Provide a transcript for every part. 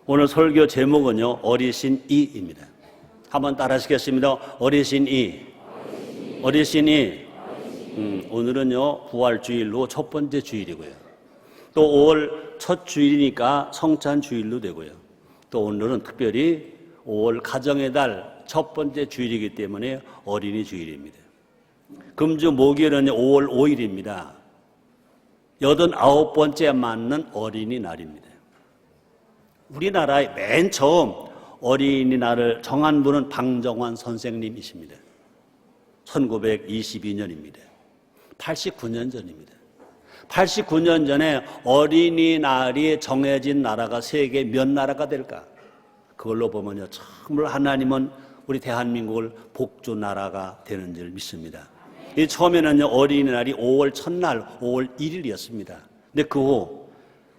오늘 설교 제목은요, 어리신 이입니다. 한번 따라 하시겠습니다. 어리신 이. 어리신 이. 오늘은요, 부활주일로 첫 번째 주일이고요. 또 5월 첫 주일이니까 성찬 주일로 되고요. 또 오늘은 특별히 5월 가정의 달 첫 번째 주일이기 때문에 어린이 주일입니다. 금주 목요일은 5월 5일입니다. 89번째 맞는 어린이날입니다. 우리나라의 맨 처음 어린이날을 정한 분은 방정환 선생님이십니다. 1922년입니다. 89년 전입니다. 89년 전에 어린이날이 정해진 나라가 세계 몇 나라가 될까? 그걸로 보면요, 정말 하나님은 우리 대한민국을 복주 나라가 되는 줄 믿습니다. 이 처음에는요, 어린이날이 5월 첫날 5월 1일이었습니다. 근데 그 후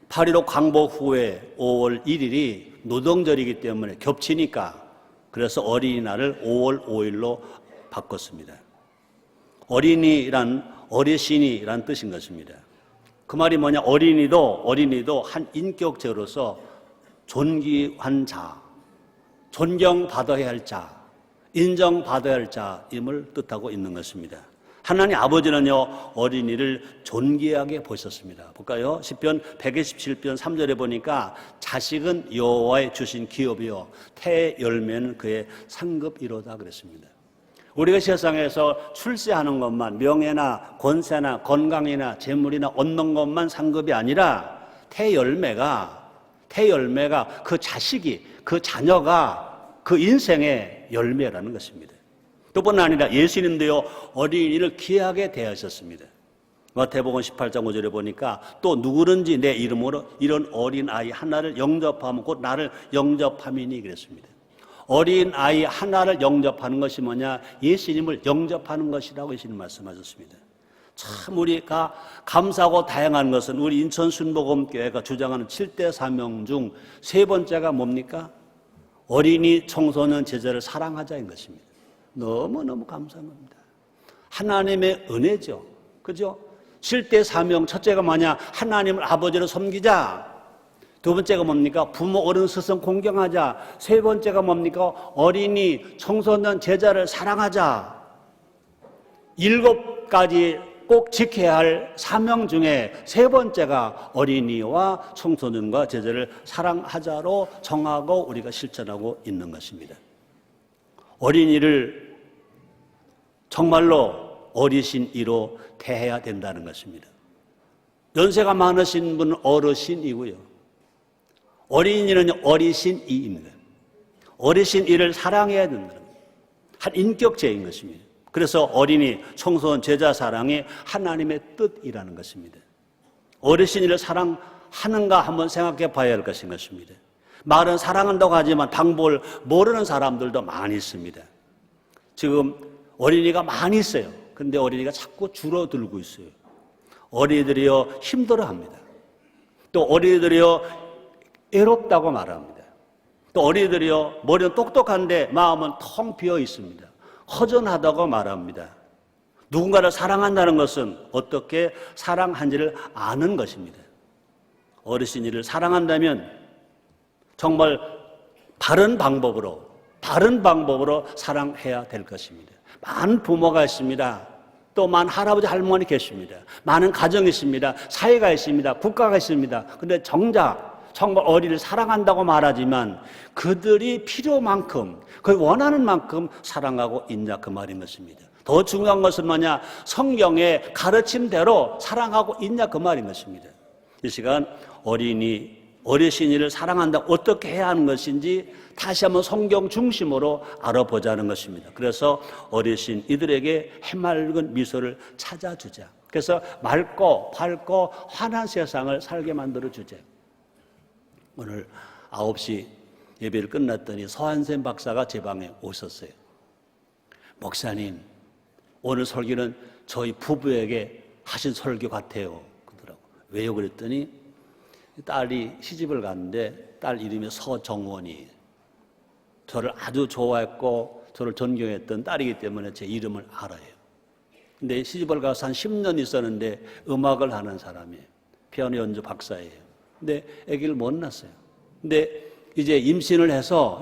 8.15 광복 후에 5월 1일이 노동절이기 때문에 겹치니까 그래서 어린이날을 5월 5일로 바꿨습니다. 어린이란 어르신이란 뜻인 것입니다. 그 말이 뭐냐? 어린이도 한 인격체로서 존귀한 자, 존경받아야 할 자, 인정받아야 할 자임을 뜻하고 있는 것입니다. 하나님 아버지는요, 어린이를 존귀하게 보셨습니다. 볼까요? 시편 127편 3절에 보니까 자식은 여호와의 주신 기업이요 태의 열매는 그의 상급이로다 그랬습니다. 우리가 세상에서 출세하는 것만, 명예나 권세나 건강이나 재물이나 얻는 것만 상급이 아니라 태열매가 그 자식이, 그 자녀가 그 인생의 열매라는 것입니다. 그뿐 아니라 예수님도요, 어린이를 귀하게 대하셨습니다. 마태복음 18장 5절에 보니까 또 누구든지 내 이름으로 이런 어린아이 하나를 영접하면 곧 나를 영접함이니 그랬습니다. 어린아이 하나를 영접하는 것이 뭐냐? 예수님을 영접하는 것이라고 예수님 말씀하셨습니다. 참 우리가 감사하고 다양한 것은 우리 인천 순복음교회가 주장하는 7대 사명 중 세 번째가 뭡니까? 어린이, 청소년, 제자를 사랑하자인 것입니다. 너무너무 감사한 겁니다. 하나님의 은혜죠. 그죠? 7대 사명, 첫째가 뭐냐? 하나님을 아버지로 섬기자. 두 번째가 뭡니까? 부모, 어른, 스승 공경하자. 세 번째가 뭡니까? 어린이, 청소년, 제자를 사랑하자. 7가지 꼭 지켜야 할 사명 중에 세 번째가 어린이와 청소년과 제자를 사랑하자로 정하고 우리가 실천하고 있는 것입니다. 어린이를 정말로 어리신 이로 대해야 된다는 것입니다. 연세가 많으신 분은 어르신이고요. 어린이는 어리신 이입니다. 어리신 이를 사랑해야 된다는 겁니다. 한 인격체인 것입니다. 그래서 어린이, 청소년, 제자 사랑이 하나님의 뜻이라는 것입니다. 어르신 이를 사랑하는가 한번 생각해 봐야 할 것인 것입니다. 말은 사랑한다고 하지만 방법을 모르는 사람들도 많이 있습니다. 지금 어린이가 많이 있어요. 그런데 어린이가 자꾸 줄어들고 있어요. 어린이들이요, 힘들어합니다. 또 어린이들이요, 애롭다고 말합니다. 또 어린이들이요, 머리는 똑똑한데 마음은 텅 비어 있습니다. 허전하다고 말합니다. 누군가를 사랑한다는 것은 어떻게 사랑한지를 아는 것입니다. 어르신이를 사랑한다면 정말 바른 방법으로 사랑해야 될 것입니다. 많은 부모가 있습니다. 또 많은 할아버지, 할머니 계십니다. 많은 가정이 있습니다. 사회가 있습니다. 국가가 있습니다. 그런데 정작 정말 어린이를 사랑한다고 말하지만 그들이 필요만큼, 그 원하는 만큼 사랑하고 있냐 그 말인 것입니다. 더 중요한 것은 뭐냐? 성경의 가르침대로 사랑하고 있냐 그 말인 것입니다. 이 시간 어르신이를 사랑한다 어떻게 해야 하는 것인지 다시 한번 성경 중심으로 알아보자는 것입니다. 그래서 어르신 이들에게 해맑은 미소를 찾아주자. 그래서 맑고 밝고 환한 세상을 살게 만들어주자. 오늘 9시 예배를 끝났더니 서한샘 박사가 제 방에 오셨어요. 목사님, 오늘 설교는 저희 부부에게 하신 설교 같아요. 그러더라고. 왜요? 그랬더니 딸이 시집을 갔는데 딸 이름이 서정원이, 저를 아주 좋아했고 저를 존경했던 딸이기 때문에 제 이름을 알아요. 근데 시집을 가서 한 10년 있었는데 음악을 하는 사람이에요. 피아노 연주 박사예요. 근데 아기를 못 낳았어요. 근데 이제 임신해서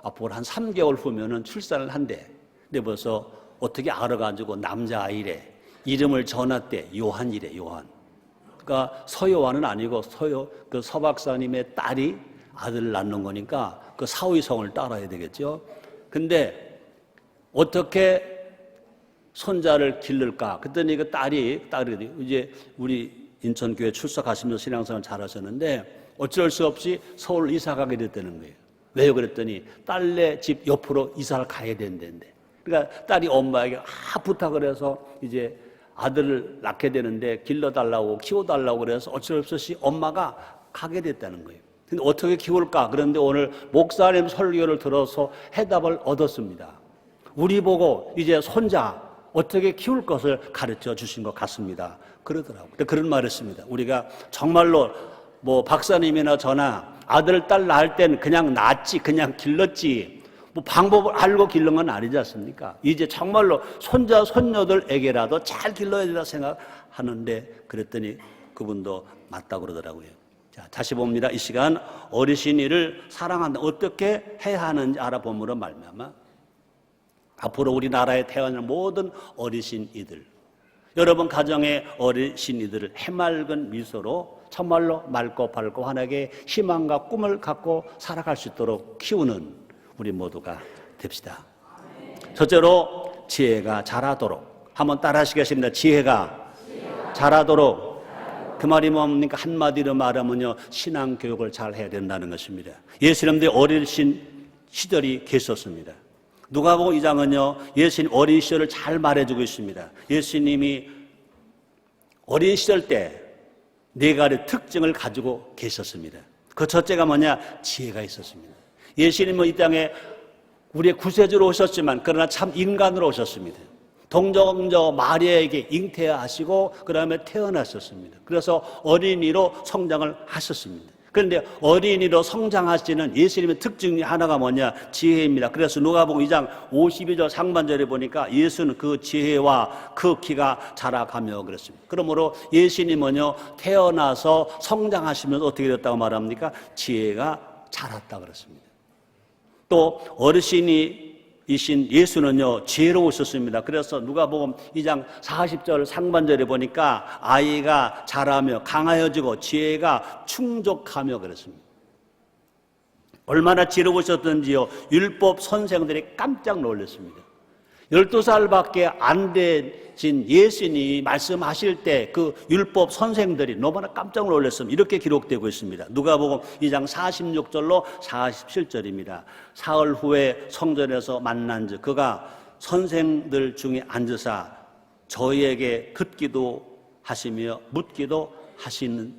앞으로 한 3개월 후면은 출산을 한대. 근데 벌써 어떻게 알아가지고 남자아이래. 이름을 전했대. 요한이래, 요한. 그러니까 서요한은 아니고 그 서박사님의 딸이 아들을 낳는 거니까 그 사위성을 따라야 되겠죠. 근데 어떻게 손자를 기를까? 그랬더니 그 딸이 이제 우리 인천교회 출석하시면서 신앙생활 잘하셨는데 어쩔 수 없이 서울 이사 가게 됐다는 거예요. 왜요? 그랬더니 딸네 집 옆으로 이사를 가야 된다는데. 그러니까 딸이 엄마에게 부탁을 해서 이제 아들을 낳게 되는데 길러달라고 키워달라고 그래서 어쩔 수 없이 엄마가 가게 됐다는 거예요. 근데 어떻게 키울까? 그런데 오늘 목사님 설교를 들어서 해답을 얻었습니다. 우리 보고 이제 손자 어떻게 키울 것을 가르쳐 주신 것 같습니다. 그러더라고요. 그런 말을 했습니다. 우리가 정말로 뭐 박사님이나 저나 아들, 딸 낳을 때는 그냥 낳았지, 그냥 길렀지, 뭐 방법을 알고 기른 건 아니지 않습니까? 이제 정말로 손자, 손녀들에게라도 잘 길러야 된다 생각하는데 그랬더니 그분도 맞다고 그러더라고요. 자, 다시 봅니다. 이 시간 어르신이를 사랑한다. 어떻게 해야 하는지 알아봄으로 말미암아 앞으로 우리나라에 태어날 모든 어르신이들, 여러분 가정의 어르신이들을 해맑은 미소로 정말로 맑고 밝고 환하게 희망과 꿈을 갖고 살아갈 수 있도록 키우는 우리 모두가 됩시다. 첫째로 지혜가 자라도록. 한번 따라 하시겠습니다. 지혜가 자라도록. 그 말이 뭡니까? 한마디로 말하면요, 신앙교육을 잘 해야 된다는 것입니다. 예수님도 어르신 시절이 계셨습니다. 누가복음 2장은요, 예수님 어린 시절을 잘 말해주고 있습니다. 예수님이 어린 시절 때 네 가지 특징을 가지고 계셨습니다. 그 첫째가 뭐냐? 지혜가 있었습니다. 예수님은 이 땅에 우리의 구세주로 오셨지만 그러나 참 인간으로 오셨습니다. 동정저 마리아에게 잉태하시고 그 다음에 태어나셨습니다. 그래서 어린이로 성장을 하셨습니다. 그런데 어린이로 성장하시는 예수님의 특징 중에 하나가 뭐냐? 지혜입니다. 그래서 누가복음 2장 52절 상반절에 보니까 예수는 그 지혜와 그 키가 자라가며 그랬습니다. 그러므로 예수님은요, 태어나서 성장하시면서 어떻게 됐다고 말합니까? 지혜가 자랐다 그랬습니다. 또 어르신이신 예수는요, 지혜로우셨습니다. 그래서 누가복음 2장 40절 상반절에 보니까 아이가 자라며 강하여지고 지혜가 충족하며 그랬습니다. 얼마나 지혜로우셨던지요, 율법 선생들이 깜짝 놀랐습니다. 12살밖에 안 되신 예수님이 말씀하실 때 그 율법 선생들이 너무나 깜짝 놀랐습니다. 이렇게 기록되고 있습니다. 누가복음 2장 46절로 47절입니다. 사흘 후에 성전에서 만난 즉 그가 선생들 중에 앉으사 저희에게 듣기도 하시며 묻기도 하시니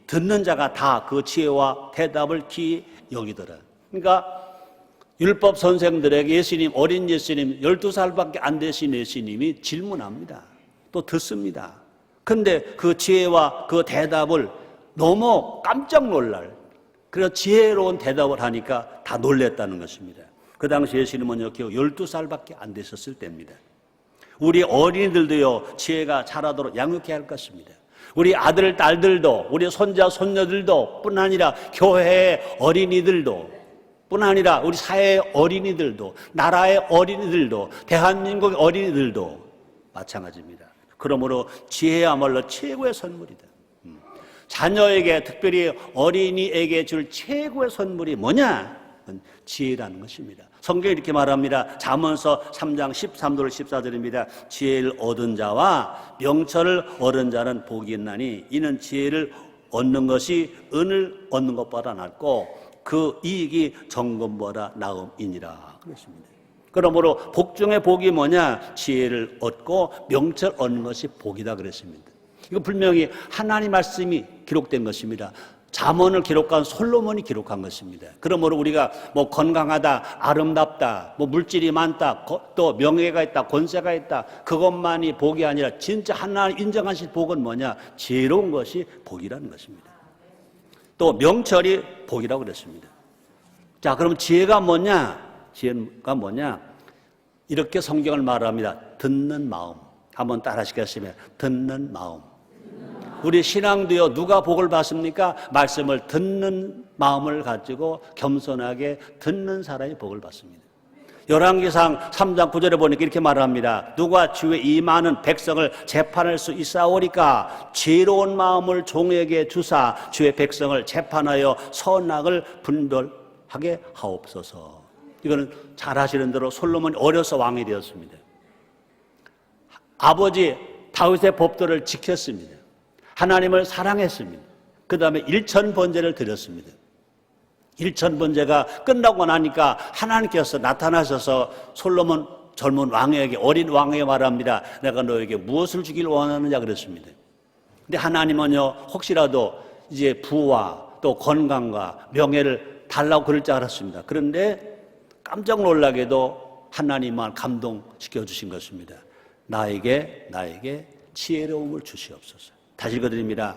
듣는 자가 다 그 지혜와 대답을 기이 여기더라. 그러니까 율법 선생들에게 예수님, 어린 예수님, 12살밖에 안 되신 예수님이 질문합니다. 또 듣습니다. 그런데 그 지혜와 그 대답을 너무 깜짝 놀랄, 그래서 지혜로운 대답을 하니까 다 놀랬다는 것입니다. 그 당시 예수님은요, 12살밖에 안 되셨을 때입니다. 우리 어린이들도요, 지혜가 자라도록 양육해야 할 것입니다. 우리 아들, 딸들도, 우리 손자, 손녀들도 뿐 아니라 교회의 어린이들도 뿐 아니라 우리 사회의 어린이들도, 나라의 어린이들도, 대한민국의 어린이들도 마찬가지입니다. 그러므로 지혜야말로 최고의 선물이다. 자녀에게, 특별히 어린이에게 줄 최고의 선물이 뭐냐? 지혜라는 것입니다. 성경이 이렇게 말합니다. 잠언서 3장 13절 14절입니다. 지혜를 얻은 자와 명철을 얻은 자는 복이 있나니 이는 지혜를 얻는 것이 은을 얻는 것보다 낫고 그 이익이 정금보다 나음이니라 그랬습니다. 그러므로 복 중에 복이 뭐냐? 지혜를 얻고 명철 얻는 것이 복이다 그랬습니다. 이거 분명히 하나님 말씀이 기록된 것입니다. 잠언을 기록한 솔로몬이 기록한 것입니다. 그러므로 우리가 뭐 건강하다, 아름답다, 뭐 물질이 많다, 또 명예가 있다, 권세가 있다, 그것만이 복이 아니라 진짜 하나님 인정하신 복은 뭐냐? 지혜로운 것이 복이라는 것입니다. 또 명철이 복이라고 그랬습니다. 자, 그럼 지혜가 뭐냐? 지혜가 뭐냐? 이렇게 성경을 말합니다. 듣는 마음. 한번 따라 하시겠습니다. 듣는 마음. 우리 신앙도요, 누가 복을 받습니까? 말씀을 듣는 마음을 가지고 겸손하게 듣는 사람이 복을 받습니다. 열왕기상 3장 9절에 보니까 이렇게 말합니다. 누가 주의 이 많은 백성을 재판할 수 있사오리까? 지혜로운 마음을 종에게 주사 주의 백성을 재판하여 선악을 분별하게 하옵소서. 이거는 잘 아시는 대로 솔로몬이 어려서 왕이 되었습니다. 아버지 다윗의 법도를 지켰습니다. 하나님을 사랑했습니다. 그 다음에 일천번제를 드렸습니다. 일천번제가 끝나고 나니까 하나님께서 나타나셔서 솔로몬 젊은 왕에게, 어린 왕에게 말합니다. 내가 너에게 무엇을 주길 원하느냐 그랬습니다. 근데 하나님은요, 혹시라도 이제 부와 또 건강과 명예를 달라고 그럴 줄 알았습니다. 그런데 깜짝 놀라게도 하나님만 감동시켜 주신 것입니다. 나에게 지혜로움을 주시옵소서. 다시 읽어드립니다.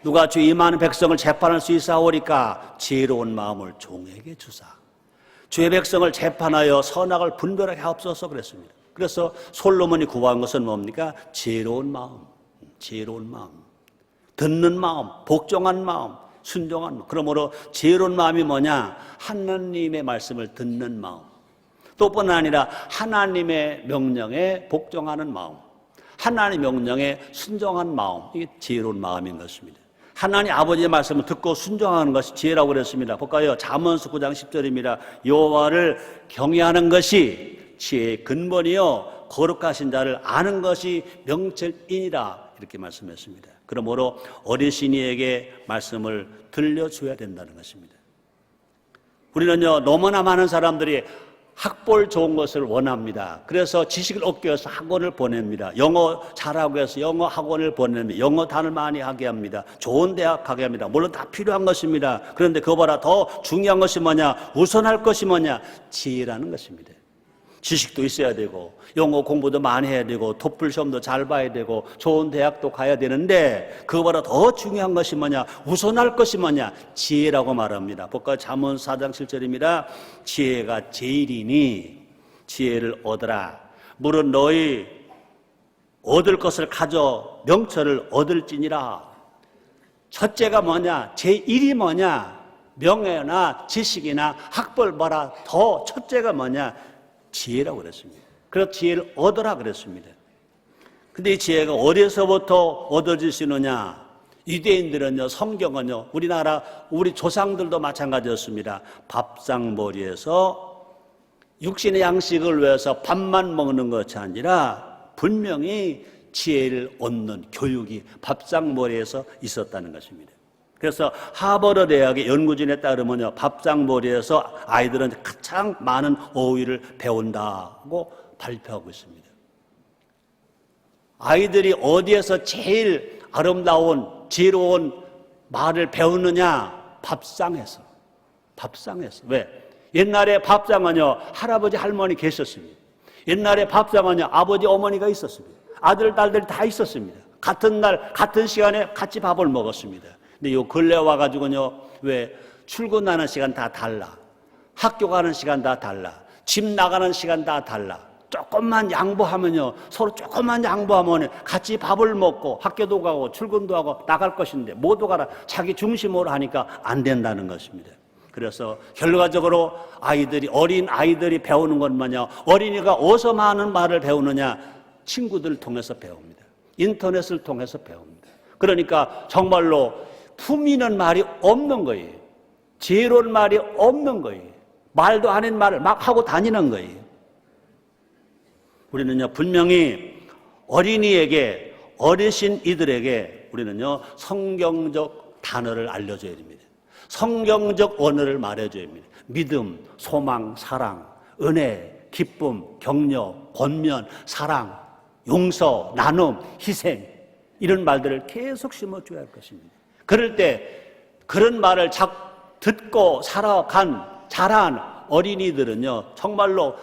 누가 주 이 많은 백성을 재판할 수 있사오리까? 지혜로운 마음을 종에게 주사 주의 백성을 재판하여 선악을 분별하게 하옵소서 그랬습니다. 그래서 솔로몬이 구한 것은 뭡니까? 지혜로운 마음, 듣는 마음, 복종한 마음, 순종한 마음. 그러므로 지혜로운 마음이 뭐냐? 하나님의 말씀을 듣는 마음, 또 뿐 아니라 하나님의 명령에 복종하는 마음, 하나님의 명령에 순종한 마음, 이게 지혜로운 마음인 것입니다. 하나님 아버지의 말씀을 듣고 순종하는 것이 지혜라고 그랬습니다. 볼까요? 잠언서 9장 10절입니다. 여호와를 경외하는 것이 지혜의 근본이요 거룩하신 자를 아는 것이 명철이니라, 이렇게 말씀했습니다. 그러므로 어르신이에게 말씀을 들려줘야 된다는 것입니다. 우리는요, 너무나 많은 사람들이 학벌 좋은 것을 원합니다. 그래서 지식을 얻기 위해서 학원을 보냅니다. 영어 잘하고 해서 영어 학원을 보냅니다. 영어 단을 많이 하게 합니다. 좋은 대학 가게 합니다. 물론 다 필요한 것입니다. 그런데 그거보다 더 중요한 것이 뭐냐? 우선할 것이 뭐냐? 지혜라는 것입니다. 지식도 있어야 되고 영어 공부도 많이 해야 되고 토플 시험도 잘 봐야 되고 좋은 대학도 가야 되는데 그거보다 더 중요한 것이 뭐냐? 우선할 것이 뭐냐? 지혜라고 말합니다. 볼까요? 잠언 4장 7절입니다. 지혜가 제일이니 지혜를 얻으라. 물은 너희 얻을 것을 가져 명철을 얻을지니라. 첫째가 뭐냐? 제1이 뭐냐? 명예나 지식이나 학벌보다 더 첫째가 뭐냐? 지혜라고 그랬습니다. 그래서 지혜를 얻으라 그랬습니다. 근데 이 지혜가 어디서부터 얻어질 수 있느냐? 유대인들은요, 성경은요, 우리 조상들도 마찬가지였습니다. 밥상머리에서 육신의 양식을 위해서 밥만 먹는 것이 아니라 분명히 지혜를 얻는 교육이 밥상머리에서 있었다는 것입니다. 그래서 하버드 대학의 연구진에 따르면요, 밥상머리에서 아이들은 가장 많은 어휘를 배운다고 발표하고 있습니다. 아이들이 어디에서 제일 아름다운 지혜로운 말을 배우느냐? 밥상에서. 왜? 옛날에 밥상은요, 할아버지 할머니 계셨습니다. 옛날에 밥상은요, 아버지 어머니가 있었습니다. 아들 딸들이 다 있었습니다. 같은 날 같은 시간에 같이 밥을 먹었습니다. 근데 요 근래 와가지고요, 왜 출근하는 시간 다 달라, 학교 가는 시간 다 달라, 집 나가는 시간 다 달라. 조금만 양보하면요, 서로 조금만 양보하면 같이 밥을 먹고 학교도 가고 출근도 하고 나갈 것인데 모두가 자기 중심으로 하니까 안 된다는 것입니다. 그래서 결과적으로 어린 아이들이 배우는 건 뭐냐? 어린이가 어디서 많은 말을 배우느냐? 친구들을 통해서 배웁니다. 인터넷을 통해서 배웁니다. 그러니까 정말로 품위는 말이 없는 거예요. 지혜로운 말이 없는 거예요. 말도 아닌 말을 막 하고 다니는 거예요. 우리는요, 분명히 어린이에게, 어르신이들에게 우리는요, 성경적 단어를 알려줘야 됩니다. 성경적 언어를 말해줘야 됩니다. 믿음, 소망, 사랑, 은혜, 기쁨, 격려, 권면, 사랑, 용서, 나눔, 희생, 이런 말들을 계속 심어줘야 할 것입니다. 그럴 때 그런 말을 듣고 자란 어린이들은요, 정말로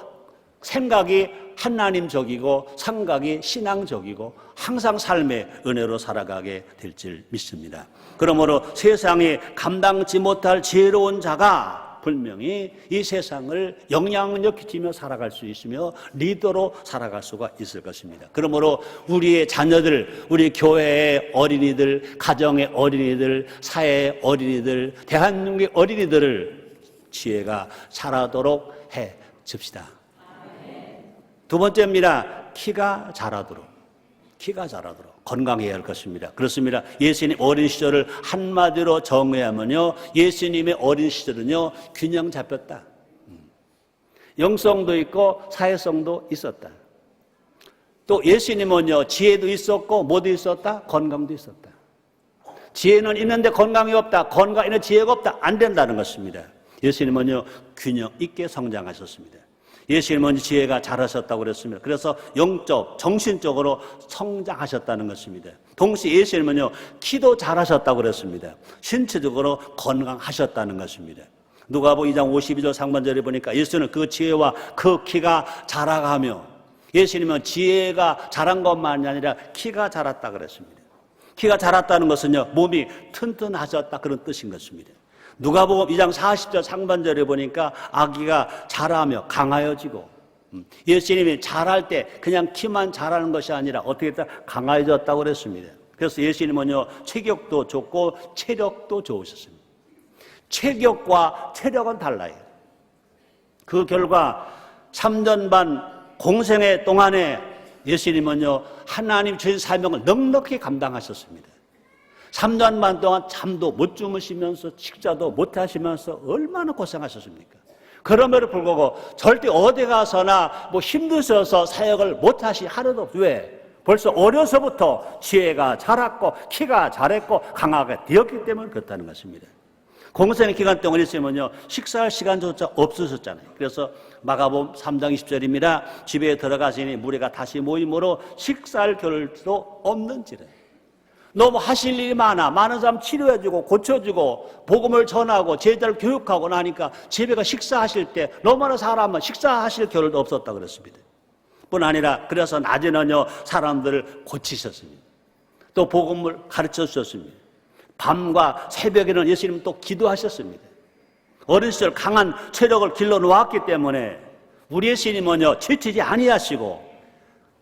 생각이 하나님적이고 생각이 신앙적이고 항상 삶의 은혜로 살아가게 될 줄 믿습니다. 그러므로 세상에 감당치 못할 지혜로운 자가 분명히 이 세상을 영향력 끼치며 살아갈 수 있으며 리더로 살아갈 수가 있을 것입니다. 그러므로 우리의 자녀들, 우리 교회의 어린이들, 가정의 어린이들, 사회의 어린이들, 대한민국의 어린이들을 지혜가 자라도록 해 줍시다. 두 번째입니다. 키가 자라도록 건강해야 할 것입니다. 그렇습니다. 예수님 어린 시절을 한마디로 정의하면요, 예수님의 어린 시절은요, 균형 잡혔다. 영성도 있고 사회성도 있었다. 또 예수님은요, 지혜도 있었고 뭐도 있었다? 건강도 있었다. 지혜는 있는데 건강이 없다. 건강이 있는데 지혜가 없다. 안 된다는 것입니다. 예수님은요, 균형 있게 성장하셨습니다. 예수님은 지혜가 자라셨다고 그랬습니다. 그래서 영적, 정신적으로 성장하셨다는 것입니다. 동시에 예수님은요, 키도 자라셨다고 그랬습니다. 신체적으로 건강하셨다는 것입니다. 누가복음 2장 52절 상반절에 보니까 예수는 그 지혜와 그 키가 자라가며, 예수님은 지혜가 자란 것만이 아니라 키가 자랐다 그랬습니다. 키가 자랐다는 것은요, 몸이 튼튼하셨다 그런 뜻인 것입니다. 누가복음 2장 40절 상반절에 보니까 아기가 자라며 강하여지고, 예수님이 자랄 때 그냥 키만 자라는 것이 아니라 어떻게 했다? 강하여졌다고 그랬습니다. 그래서 예수님은요, 체격도 좋고 체력도 좋으셨습니다. 체격과 체력은 달라요. 그 결과 3년 반 공생애 동안에 예수님은요, 하나님 주신 사명을 넉넉히 감당하셨습니다. 3년 반 동안 잠도 못 주무시면서 식사도 못 하시면서 얼마나 고생하셨습니까? 그럼에도 불구하고 절대 어디 가서나 뭐 힘드셔서 사역을 못 하시 하루도 없어요. 왜? 벌써 어려서부터 지혜가 자랐고 키가 자랐고 강하게 되었기 때문에 그렇다는 것입니다. 공생의 기간 동안 있으면요, 식사할 시간조차 없으셨잖아요. 그래서 마가복음 3장 20절입니다. 집에 들어가시니 무리가 다시 모임으로 식사할 겨를도 없는지라. 너무 하실 일이 많은 사람 치료해주고 고쳐주고 복음을 전하고 제자를 교육하고 나니까 집에 가 식사하실 때 너무나 사람은 식사하실 겨를도 없었다 그랬습니다. 뿐 아니라 그래서 낮에는요, 사람들을 고치셨습니다. 또 복음을 가르쳐 주셨습니다. 밤과 새벽에는 예수님은 또 기도하셨습니다. 어린 시절 강한 체력을 길러 놓았기 때문에 우리 예수님은요, 지치지 아니하시고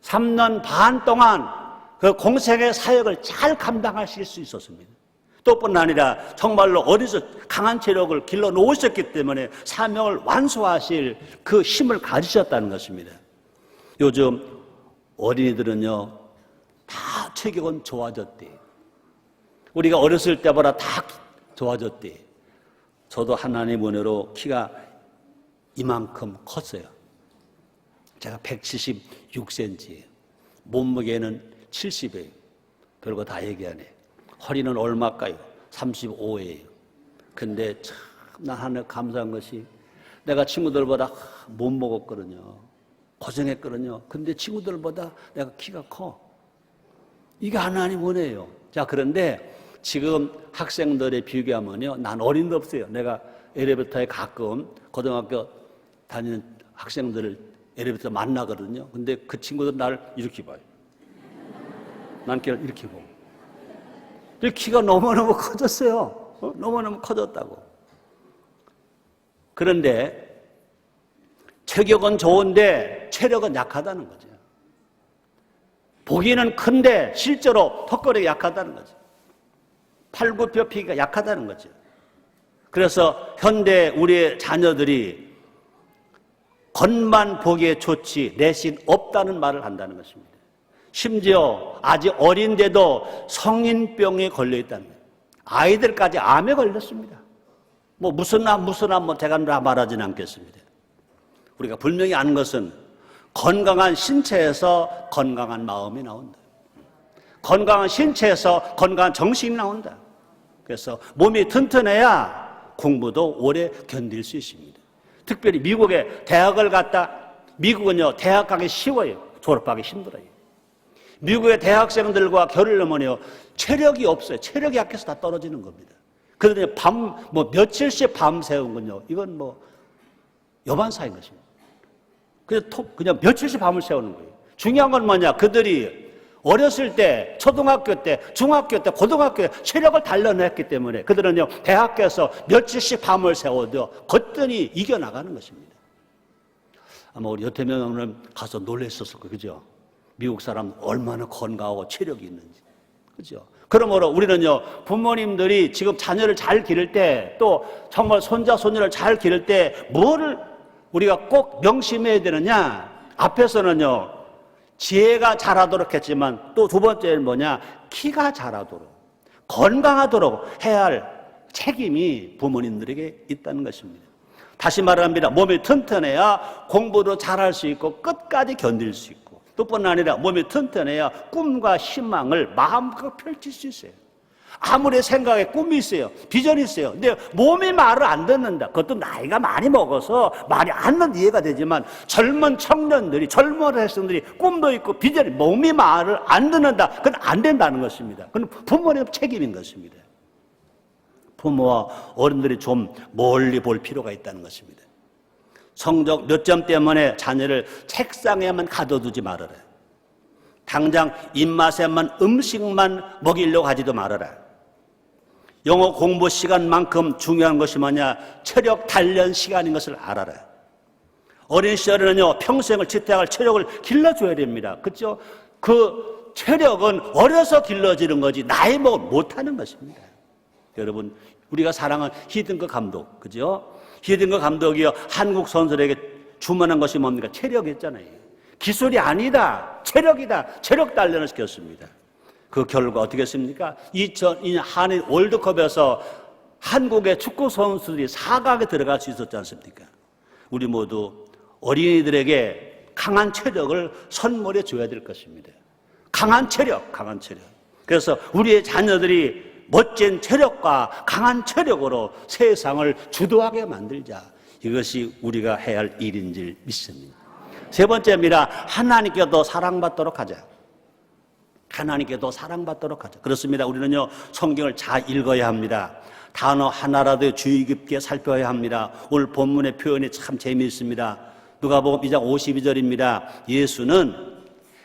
3년 반 동안 그 공생의 사역을 잘 감당하실 수 있었습니다. 또뿐 아니라 정말로 어디서 강한 체력을 길러 놓으셨기 때문에 사명을 완수하실 그 힘을 가지셨다는 것입니다. 요즘 어린이들은요, 다 체격은 좋아졌대. 우리가 어렸을 때보다 다 좋아졌대. 저도 하나님 은혜로 키가 이만큼 컸어요. 제가 176cm예요. 몸무게는 70이에요. 별거 다 얘기하네. 허리는 얼마일까요? 35예요. 근데 참 나 하나 감사한 것이 내가 친구들보다 못 먹었거든요. 고생했거든요. 근데 친구들보다 내가 키가 커. 이게 하나님 은혜예요. 자, 그런데 지금 학생들에 비교하면요, 난 어린도 없어요. 내가 엘리베이터에 가끔 고등학교 다니는 학생들을 엘리베이터 만나거든요. 근데 그 친구들 나를 이렇게 봐요. 난 걔를 이렇게 보고. 키가 너무너무 커졌어요. 너무너무 커졌다고. 그런데 체격은 좋은데 체력은 약하다는 거죠. 보기는 큰데 실제로 턱걸이가 약하다는 거죠. 팔굽혀펴기가 약하다는 거죠. 그래서 현대 우리의 자녀들이 겉만 보기에 좋지 내신 없다는 말을 한다는 것입니다. 심지어 아직 어린데도 성인병에 걸려 있다는 거예요. 아이들까지 암에 걸렸습니다. 뭐 무슨 암 뭐 제가 말하지는 않겠습니다. 우리가 분명히 아는 것은 건강한 신체에서 건강한 마음이 나온다. 건강한 신체에서 건강한 정신이 나온다. 그래서 몸이 튼튼해야 공부도 오래 견딜 수 있습니다. 특별히 미국에 대학을 갔다, 미국은요, 대학 가기 쉬워요. 졸업하기 힘들어요. 미국의 대학생들과 겨루려면요, 체력이 없어요. 체력이 약해서 다 떨어지는 겁니다. 그런데 며칠씩 밤 새운 건요, 이건 여반사인 것입니다. 그냥 며칠씩 밤을 새우는 거예요. 중요한 건 뭐냐, 그들이 어렸을 때, 초등학교 때, 중학교 때, 고등학교 때 체력을 단련했기 때문에 그들은요, 대학교에서 며칠씩 밤을 새워도 거뜬히 이겨나가는 것입니다. 아마 우리 여태면 오늘 가서 놀랬었을 거예요. 그죠? 미국 사람 얼마나 건강하고 체력이 있는지. 그죠? 그러므로 우리는요, 부모님들이 지금 자녀를 잘 기를 때, 또 정말 손자, 손녀를 잘 기를 때, 뭐를 우리가 꼭 명심해야 되느냐? 앞에서는요, 지혜가 자라도록 했지만, 또 두 번째는 뭐냐? 키가 자라도록, 건강하도록 해야 할 책임이 부모님들에게 있다는 것입니다. 다시 말합니다. 몸이 튼튼해야 공부도 잘할 수 있고, 끝까지 견딜 수 있고, 또 뿐 아니라 몸이 튼튼해야 꿈과 희망을 마음껏 펼칠 수 있어요. 아무리 생각에 꿈이 있어요, 비전이 있어요. 근데 몸이 말을 안 듣는다. 그것도 나이가 많이 먹어서 말이 안 듣는 이해가 되지만, 젊은 청년들이, 젊은 학생들이 꿈도 있고 비전이, 몸이 말을 안 듣는다. 그건 안 된다는 것입니다. 그건 부모님의 책임인 것입니다. 부모와 어른들이 좀 멀리 볼 필요가 있다는 것입니다. 성적 몇 점 때문에 자녀를 책상에만 가둬두지 말아라. 당장 입맛에만 음식만 먹이려고 하지도 말아라. 영어 공부 시간만큼 중요한 것이 뭐냐? 체력 단련 시간인 것을 알아라. 어린 시절에는요, 평생을 지탱할 체력을 길러줘야 됩니다. 그렇죠? 그 체력은 어려서 길러지는 거지 나이 먹으면 못하는 것입니다. 여러분, 우리가 사랑하는 히딩크 감독, 그죠? 히딩크 감독이요, 한국 선수들에게 주문한 것이 뭡니까? 체력이었잖아요. 기술이 아니다, 체력이다. 체력 단련을 시켰습니다. 그 결과 어떻게 했습니까? 2002년 한일 월드컵에서 한국의 축구 선수들이 4강에 들어갈 수 있었지 않습니까? 우리 모두 어린이들에게 강한 체력을 선물해 줘야 될 것입니다. 강한 체력, 강한 체력. 그래서 우리의 자녀들이 멋진 체력과 강한 체력으로 세상을 주도하게 만들자. 이것이 우리가 해야 할 일인 줄 믿습니다. 세 번째입니다. 하나님께 더 사랑받도록 하자. 하나님께 더 사랑받도록 하자. 그렇습니다. 우리는요, 성경을 잘 읽어야 합니다. 단어 하나라도 주의 깊게 살펴야 합니다. 오늘 본문의 표현이 참 재미있습니다. 누가복음 2장 52절입니다. 예수는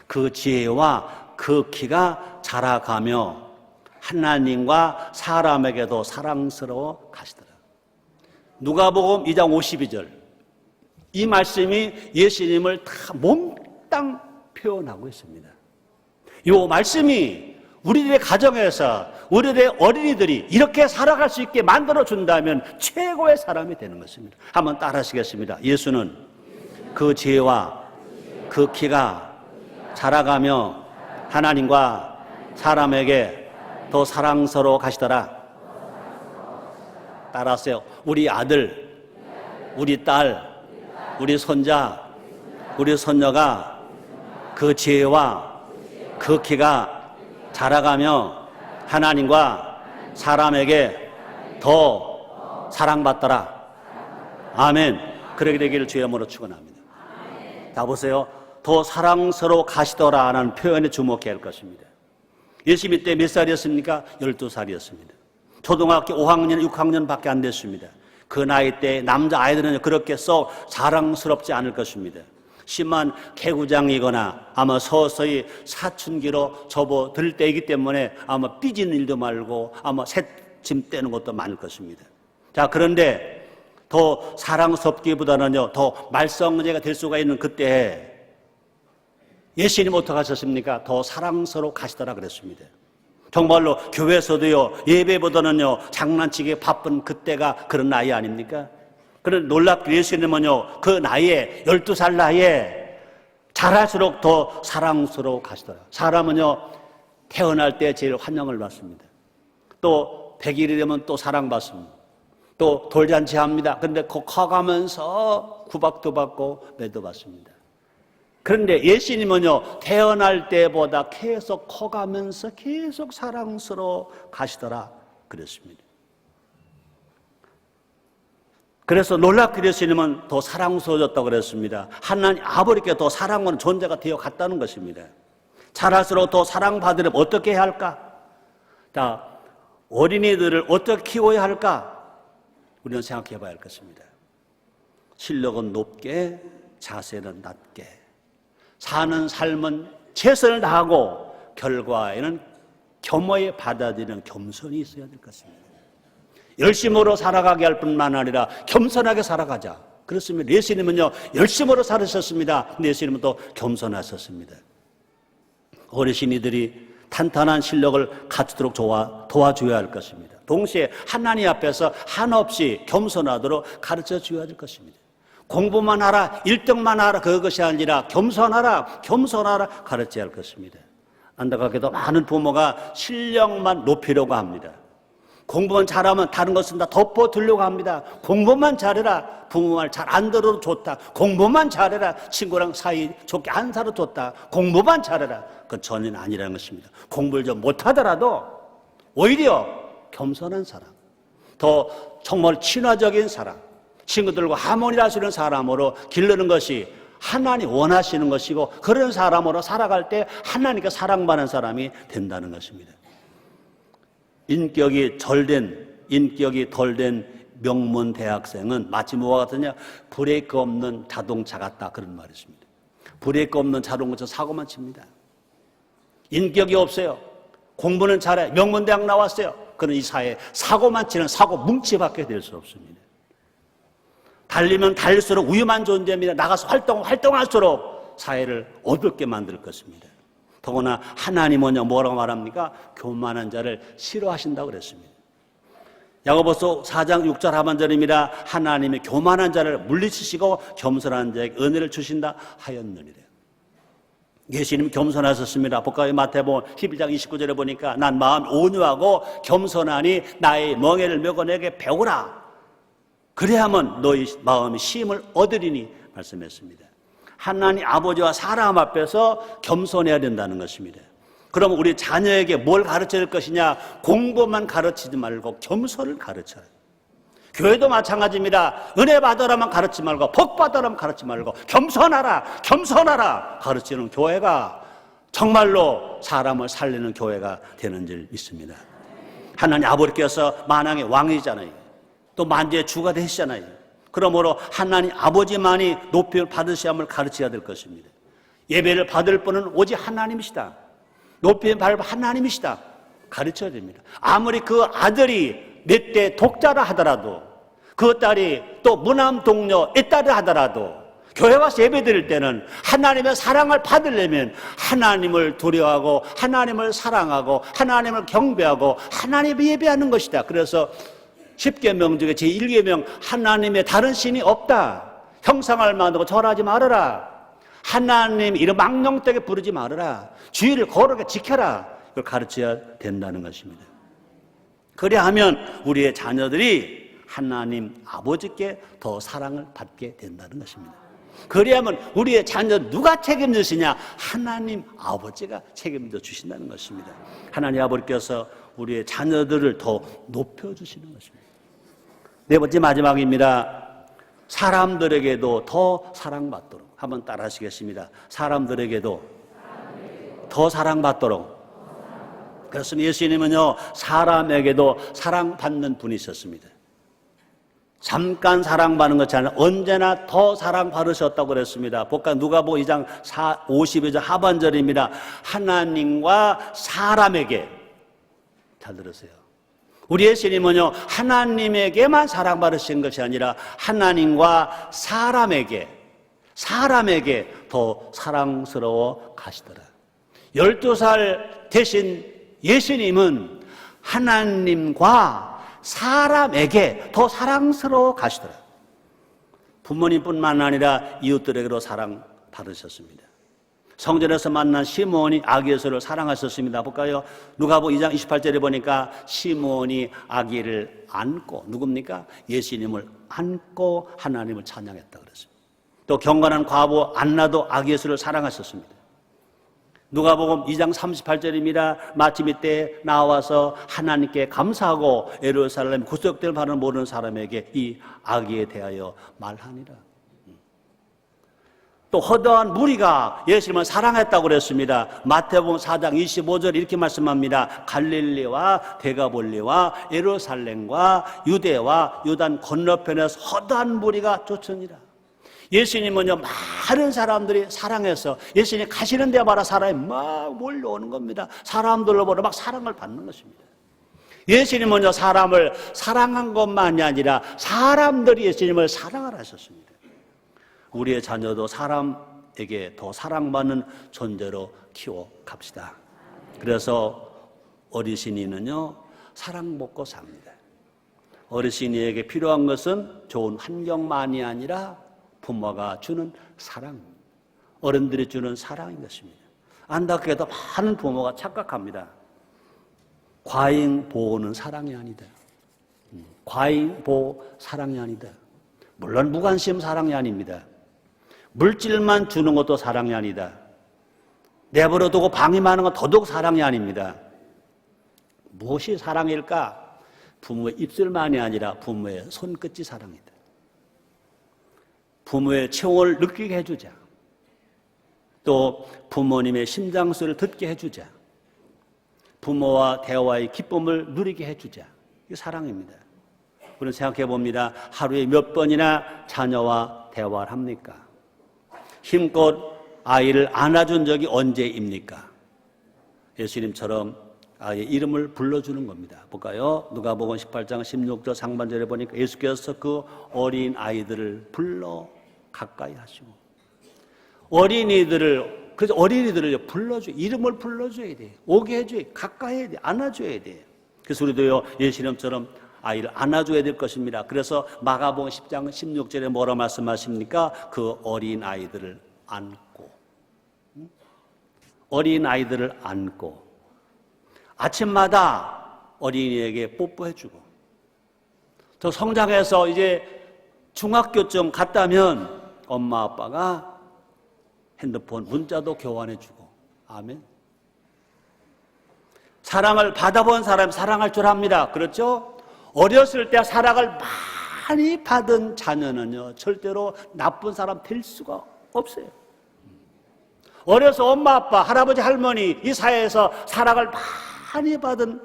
그 지혜와 그 키가 자라가며 하나님과 사람에게도 사랑스러워 가시더라. 누가복음 2장 52절. 이 말씀이 예수님을 다 몽땅 표현하고 있습니다. 이 말씀이 우리들의 가정에서 우리들의 어린이들이 이렇게 살아갈 수 있게 만들어준다면 최고의 사람이 되는 것입니다. 한번 따라 하시겠습니다. 예수는 그 지혜와 그 키가 자라가며 하나님과 사람에게 더 사랑스러워 가시더라. 따라하세요. 우리 아들, 우리 딸, 우리 손자, 우리 손녀가 그 지혜와 그 키가 자라가며 하나님과 사람에게 더 사랑받더라. 아멘. 그러게 되기를 주의 이름으로 축원합니다. 자, 보세요. 더 사랑스러워 가시더라라는 표현에 주목해야 할 것입니다. 예수님 때 몇 살이었습니까? 12살이었습니다. 초등학교 5학년, 6학년 밖에 안 됐습니다. 그 나이 때 남자아이들은 그렇게 썩 자랑스럽지 않을 것입니다. 심한 개구장이거나 아마 서서히 사춘기로 접어들 때이기 때문에 아마 삐지는 일도 말고 아마 새침 떼는 것도 많을 것입니다. 자, 그런데 더 사랑스럽기보다는요, 더 말썽제가 될 수가 있는 그때 예수님 어떻게 하셨습니까? 더 사랑스러워 가시더라 그랬습니다. 정말로 교회에서도요, 예배보다는요, 장난치기 바쁜 그때가 그런 나이 아닙니까? 그런 놀랍게 예수님은요, 그 나이에, 12살 나이에 자랄수록 더 사랑스러워 가시더라. 사람은요, 태어날 때 제일 환영을 받습니다. 또 100일이 되면 또 사랑받습니다. 또 돌잔치 합니다. 근데 커가면서 구박도 받고 매도 받습니다. 그런데 예수님은요, 태어날 때보다 계속 커가면서 계속 사랑스러워 가시더라 그랬습니다. 그래서 놀랍게 예수님은 더 사랑스러워졌다고 그랬습니다. 하나님 아버지께 더 사랑하는 존재가 되어 갔다는 것입니다. 자랄수록 더 사랑받으려면 어떻게 해야 할까? 자, 어린이들을 어떻게 키워야 할까? 우리는 생각해 봐야 할 것입니다. 실력은 높게, 자세는 낮게. 사는 삶은 최선을 다하고 결과에는 겸허히 받아들이는 겸손이 있어야 될 것입니다. 열심으로 살아가게 할 뿐만 아니라 겸손하게 살아가자. 그렇습니다. 예수님은요, 열심으로 살으셨습니다. 근데 예수님은 또 겸손하셨습니다. 어르신이들이 탄탄한 실력을 갖추도록 도와줘야 할 것입니다. 동시에 하나님 앞에서 한없이 겸손하도록 가르쳐 줘야 될 것입니다. 공부만 하라, 1등만 하라, 그것이 아니라 겸손하라 가르쳐야 할 것입니다. 안타깝게도 많은 부모가 실력만 높이려고 합니다. 공부만 잘하면 다른 것은 다 덮어두려고 합니다. 공부만 잘해라. 부모 말 잘 안 들어도 좋다. 공부만 잘해라. 친구랑 사이 좋게 안 살아도 좋다. 공부만 잘해라. 그건 전혀 아니라는 것입니다. 공부를 좀 못하더라도 오히려 겸손한 사람, 더 정말 친화적인 사람, 친구들과 하모니를 할 수 있는 사람으로 기르는 것이 하나님 원하시는 것이고, 그런 사람으로 살아갈 때 하나님께 사랑받는 사람이 된다는 것입니다. 인격이 덜 된 명문 대학생은 마치 뭐와 같으냐? 브레이크 없는 자동차 같다, 그런 말이 있습니다. 브레이크 없는 자동차 사고만 칩니다. 인격이 없어요. 공부는 잘해. 명문대학 나왔어요. 그런 이 사회에 사고만 치는 사고 뭉치밖에 될 수 없습니다. 달리면 달릴수록 위험한 존재입니다. 나가서 활동할수록 사회를 어둡게 만들 것입니다. 더구나 하나님은 뭐라고 말합니까? 교만한 자를 싫어하신다고 그랬습니다. 야고보서 4장 6절 하반절입니다. 하나님이 교만한 자를 물리치시고 겸손한 자에게 은혜를 주신다 하였느니라. 예수님 겸손하셨습니다. 볼까요? 마태복음 11장 29절에 보니까 난 마음 온유하고 겸손하니 나의 멍에를 메고 내게 배우라. 그래야만 너희 마음이 쉼을 얻으리니 말씀했습니다. 하나님 아버지와 사람 앞에서 겸손해야 된다는 것입니다. 그럼 우리 자녀에게 뭘 가르쳐야 할 것이냐? 공부만 가르치지 말고 겸손을 가르쳐야 해요. 교회도 마찬가지입니다. 은혜 받으라만 가르치지 말고 복 받으라만 가르치지 말고 겸손하라 가르치는 교회가 정말로 사람을 살리는 교회가 되는 줄 믿습니다. 하나님 아버지께서 만왕의 왕이잖아요. 또 만주의 주가 되시잖아요. 그러므로 하나님 아버지만이 높임을 받으셔야 함을 가르쳐야 될 것입니다. 예배를 받을 분은 오직 하나님이시다. 높임을 받을 하나님이시다. 가르쳐야 됩니다. 아무리 그 아들이 몇 대 독자라 하더라도, 그 딸이 또 무남 동료 애딸을 하더라도 교회 와서 예배 드릴 때는 하나님의 사랑을 받으려면 하나님을 두려워하고 하나님을 사랑하고 하나님을 경배하고 하나님을 예배하는 것이다. 그래서 10계명 중에 제1계명 하나님의 다른 신이 없다. 형상을 만들고 절하지 말아라. 하나님 이름 망령되게 부르지 말아라. 주의를 거룩하게 지켜라. 이걸 가르쳐야 된다는 것입니다. 그래야 하면 우리의 자녀들이 하나님 아버지께 더 사랑을 받게 된다는 것입니다. 그래야만 우리의 자녀 누가 책임지시냐? 하나님 아버지가 책임져 주신다는 것입니다. 하나님 아버지께서 우리의 자녀들을 더 높여주시는 것입니다. 네 번째 마지막입니다. 사람들에게도 더 사랑받도록. 한번 따라 하시겠습니다. 사람들에게도 더 사랑받도록. 그렇습니다. 예수님은요, 사람에게도 사랑받는 분이셨습니다. 잠깐 사랑받는 것이 아니라 언제나 더 사랑받으셨다고 그랬습니다. 볼까? 누가복음 2장 52절 하반절입니다. 하나님과 사람에게, 잘 들으세요. 우리 예수님은요, 하나님에게만 사랑받으신 것이 아니라 하나님과 사람에게 더 사랑스러워 가시더라. 12살 되신 예수님은 하나님과 사람에게 더 사랑스러워 가시더라. 부모님뿐만 아니라 이웃들에게도 사랑받으셨습니다. 성전에서 만난 시몬이 아기 예수를 사랑하셨습니다. 볼까요? 누가복음 2장 28절에 보니까 시몬이 아기를 안고, 누굽니까? 예수님을 안고 하나님을 찬양했다 그랬습니다. 또 경건한 과부 안나도 아기 예수를 사랑하셨습니다. 누가복음 2장 38절입니다. 마침 이때 나와서 하나님께 감사하고 예루살렘 구속됨을 받는 모르는 사람에게 이 아기에 대하여 말하니라. 또 허다한 무리가 예수님을 사랑했다고 그랬습니다. 마태복음 4장 25절 이렇게 말씀합니다. 갈릴리와 데가볼리와 예루살렘과 유대와 요단 건너편에서 허다한 무리가 쫓으니라. 예수님은요, 많은 사람들이 사랑해서 예수님이 가시는 데마다 사람이 막 몰려오는 겁니다. 사람들로부터 막 사랑을 받는 것입니다. 예수님은요, 사람을 사랑한 것만이 아니라 사람들이 예수님을 사랑을 하셨습니다. 우리의 자녀도 사람에게 더 사랑받는 존재로 키워갑시다. 그래서 어르신이는요, 사랑 먹고 삽니다. 어르신이에게 필요한 것은 좋은 환경만이 아니라 부모가 주는 사랑입니다. 어른들이 주는 사랑인 것입니다. 안타깝게도 많은 부모가 착각합니다. 과잉 보호는 사랑이 아니다. 과잉 보호 사랑이 아니다. 물론 무관심 사랑이 아닙니다. 물질만 주는 것도 사랑이 아니다. 내버려 두고 방임하는 건 더더욱 사랑이 아닙니다. 무엇이 사랑일까? 부모의 입술만이 아니라 부모의 손끝이 사랑이다. 부모의 체온을 느끼게 해주자. 또 부모님의 심장소리를 듣게 해주자. 부모와 대화의 기쁨을 누리게 해주자. 이게 사랑입니다. 우리는 생각해 봅니다. 하루에 몇 번이나 자녀와 대화를 합니까? 힘껏 아이를 안아준 적이 언제입니까? 예수님처럼 아이의 이름을 불러주는 겁니다. 볼까요? 누가복음 18장 16절 상반절에 보니까 예수께서 그 어린 아이들을 불러 가까이 하시고, 그래서 어린이들을 이름을 불러줘야 돼. 오게 해줘야 돼. 가까이 해야 돼. 안아줘야 돼. 그래서 우리도요, 예수님처럼 아이를 안아줘야 될 것입니다. 그래서 마가복음 10장 16절에 뭐라 말씀하십니까? 그 어린 아이들을 안고, 어린 아이들을 안고 아침마다 어린이에게 뽀뽀해주고, 더 성장해서 이제 중학교쯤 갔다면 엄마 아빠가 핸드폰 문자도 교환해주고. 아멘. 사랑을 받아본 사람이 사랑할 줄 압니다. 그렇죠? 어렸을 때 사랑을 많이 받은 자녀는요, 절대로 나쁜 사람 될 수가 없어요. 어려서 엄마 아빠 할아버지 할머니 이 사회에서 사랑을 많이 받은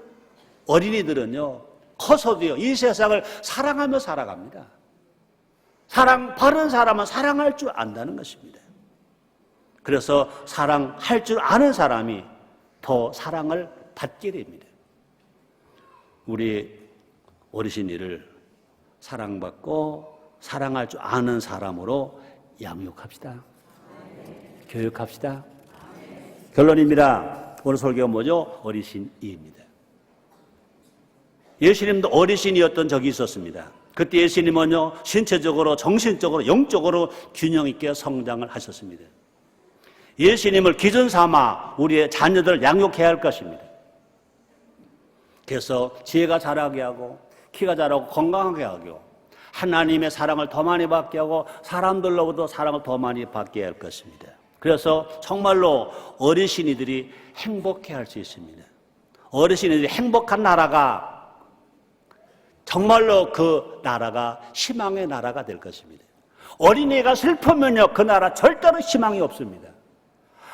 어린이들은요, 커서도요, 이 세상을 사랑하며 살아갑니다. 바른 사람은 사랑할 줄 안다는 것입니다. 그래서 사랑할 줄 아는 사람이 더 사랑을 받게 됩니다. 우리 어르신이를 사랑받고 사랑할 줄 아는 사람으로 양육합시다. 교육합시다. 결론입니다. 오늘 설교가 뭐죠? 어르신이입니다. 예수님도 어르신이었던 적이 있었습니다. 그때 예수님은요, 신체적으로, 정신적으로, 영적으로 균형 있게 성장을 하셨습니다. 예수님을 기준 삼아 우리의 자녀들을 양육해야 할 것입니다. 그래서 지혜가 자라게 하고, 키가 자라고, 건강하게 하고, 하나님의 사랑을 더 많이 받게 하고, 사람들로부터 사랑을 더 많이 받게 할 것입니다. 그래서 정말로 어르신이들이 행복해 할 수 있습니다. 어르신이들이 행복한 나라가, 정말로 그 나라가 희망의 나라가 될 것입니다. 어린이가 슬프면요, 그 나라 절대로 희망이 없습니다.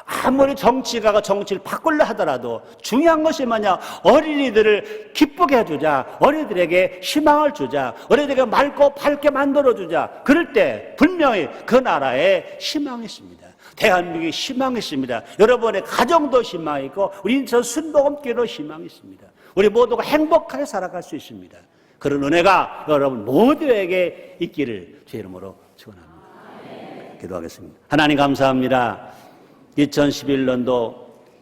아무리 정치가가 정치를 바꾸려 하더라도 중요한 것이 뭐냐? 어린이들을 기쁘게 해주자. 어린이들에게 희망을 주자. 어린이들에게 맑고 밝게 만들어주자. 그럴 때 분명히 그 나라에 희망이 있습니다. 대한민국에 희망이 있습니다. 여러분의 가정도 희망이 있고 우리 인천 순복음교회도 희망이 있습니다. 우리 모두가 행복하게 살아갈 수 있습니다. 그런 은혜가 여러분 모두에게 있기를 주의 이름으로 축원합니다. 기도하겠습니다. 하나님 감사합니다. 2011년도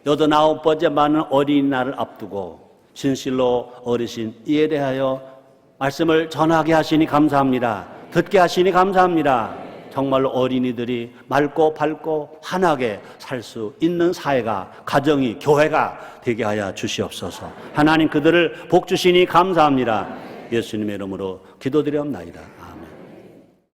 89번째 많은 어린이날을 앞두고 진실로 어르신 이에 대하여 말씀을 전하게 하시니 감사합니다. 듣게 하시니 감사합니다. 정말로 어린이들이 맑고 밝고 환하게 살 수 있는 사회가, 가정이, 교회가 되게 하여 주시옵소서. 하나님 그들을 복 주시니 감사합니다. 예수님의 이름으로 기도드리옵나이다.